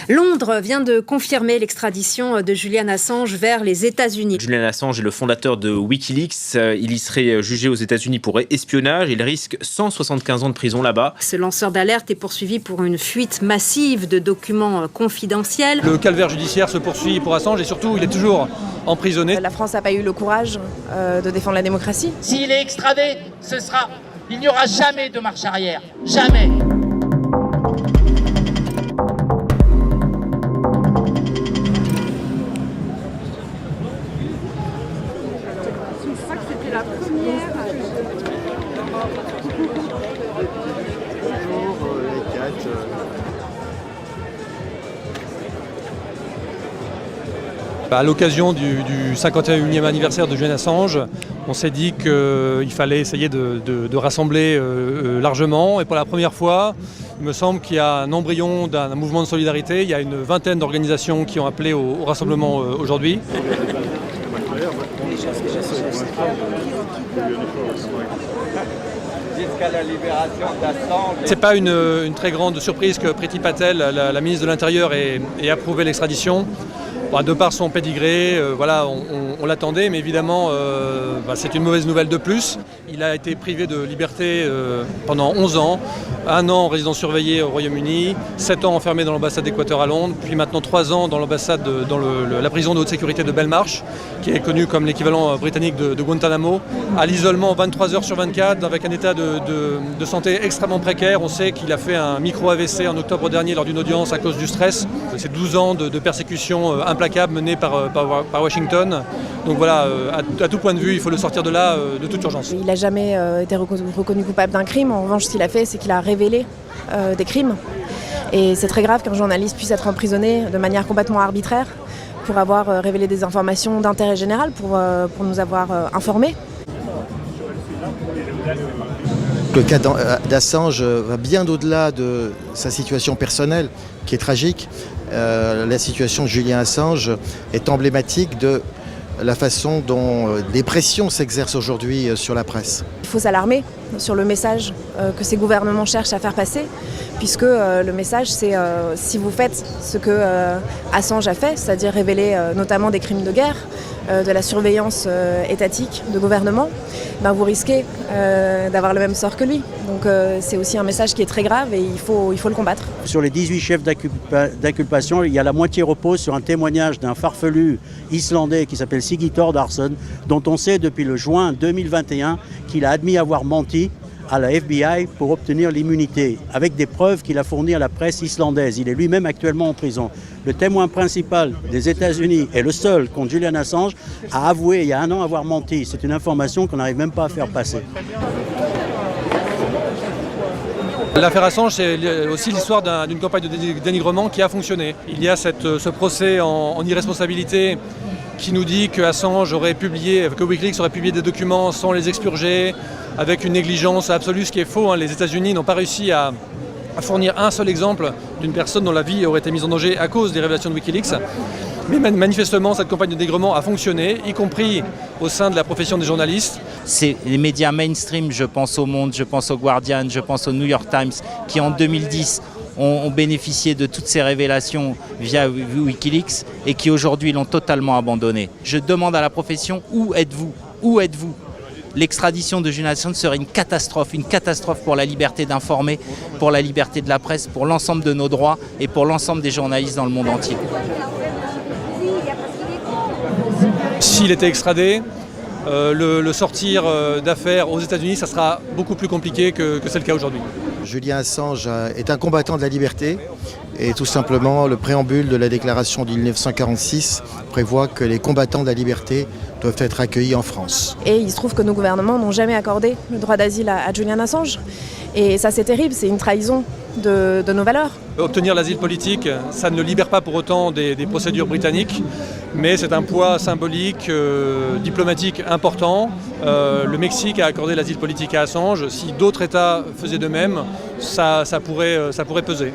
Londres vient de confirmer l'extradition de Julian Assange vers les États-Unis. Julian Assange est le fondateur de Wikileaks. Il y serait jugé aux États-Unis pour espionnage. Il risque 175 ans de prison là-bas. Ce lanceur d'alerte est poursuivi pour une fuite massive de documents confidentiels. Le calvaire judiciaire se poursuit pour Assange et surtout, il est toujours emprisonné. La France n'a pas eu le courage de défendre la démocratie. S'il est extradé, il n'y aura jamais de marche arrière. Jamais. À l'occasion du 51e anniversaire de Julian Assange, on s'est dit qu'il fallait essayer de rassembler largement. Et pour la première fois, il me semble qu'il y a un embryon d'un mouvement de solidarité. Il y a une vingtaine d'organisations qui ont appelé au rassemblement aujourd'hui. C'est pas une très grande surprise que Priti Patel, la ministre de l'Intérieur, ait approuvé l'extradition. De par son pédigré, on l'attendait, mais évidemment, c'est une mauvaise nouvelle de plus. Il a été privé de liberté pendant 11 ans, 1 an en résidence surveillée au Royaume-Uni, 7 ans enfermé dans l'ambassade d'Équateur à Londres, puis maintenant 3 ans dans l'ambassade, dans la prison de haute sécurité de Belmarsh, qui est connue comme l'équivalent britannique de Guantanamo, à l'isolement 23 heures sur 24, avec un état de santé extrêmement précaire. On sait qu'il a fait un micro-AVC en octobre dernier lors d'une audience à cause du stress. C'est 12 ans de persécution implacable menée par Washington. Donc voilà, à tout point de vue, il faut le sortir de là de toute urgence. Il n'a jamais été reconnu coupable d'un crime. En revanche, ce qu'il a fait, c'est qu'il a révélé des crimes. Et c'est très grave qu'un journaliste puisse être emprisonné de manière complètement arbitraire pour avoir révélé des informations d'intérêt général, pour nous avoir informés. Le cas d'Assange va bien au-delà de sa situation personnelle, qui est tragique. La situation de Julian Assange est emblématique de la façon dont des pressions s'exercent aujourd'hui sur la presse. Il faut s'alarmer sur le message que ces gouvernements cherchent à faire passer, puisque le message, c'est si vous faites ce que Assange a fait, c'est-à-dire révéler notamment des crimes de guerre, de la surveillance étatique de gouvernement, vous risquez d'avoir le même sort que lui. Donc c'est aussi un message qui est très grave et il faut le combattre. Sur les 18 chefs d'inculpation, il y a la moitié repose sur un témoignage d'un farfelu islandais qui s'appelle Siggi Thordarson, dont on sait depuis le juin 2021 qu'il a admis avoir menti à la FBI pour obtenir l'immunité, avec des preuves qu'il a fournies à la presse islandaise. Il est lui-même actuellement en prison. Le témoin principal des États-Unis est le seul contre Julian Assange a avoué il y a 1 an avoir menti. C'est une information qu'on n'arrive même pas à faire passer. L'affaire Assange, c'est aussi l'histoire d'une campagne de dénigrement qui a fonctionné. Il y a ce procès en irresponsabilité qui nous dit que Wikileaks aurait publié des documents sans les expurger, avec une négligence absolue, ce qui est faux. Les États-Unis n'ont pas réussi à fournir un seul exemple d'une personne dont la vie aurait été mise en danger à cause des révélations de Wikileaks. Mais manifestement, cette campagne de dénigrement a fonctionné, y compris au sein de la profession des journalistes. C'est les médias mainstream, je pense au Monde, je pense au Guardian, je pense au New York Times, qui en 2010 ont bénéficié de toutes ces révélations via Wikileaks et qui aujourd'hui l'ont totalement abandonné. Je demande à la profession, où êtes-vous ? Où êtes-vous ? L'extradition de Julian Assange serait une catastrophe pour la liberté d'informer, pour la liberté de la presse, pour l'ensemble de nos droits et pour l'ensemble des journalistes dans le monde entier. S'il était extradé, le sortir d'affaires aux États-Unis, ça sera beaucoup plus compliqué que c'est le cas aujourd'hui. Julian Assange est un combattant de la liberté et tout simplement le préambule de la déclaration de 1946 prévoit que les combattants de la liberté doivent être accueillis en France. Et il se trouve que nos gouvernements n'ont jamais accordé le droit d'asile à Julian Assange. Et ça, c'est terrible, c'est une trahison de nos valeurs. Obtenir l'asile politique, ça ne le libère pas pour autant des procédures britanniques, mais c'est un poids symbolique, diplomatique important. Le Mexique a accordé l'asile politique à Assange. Si d'autres États faisaient de même, ça pourrait peser.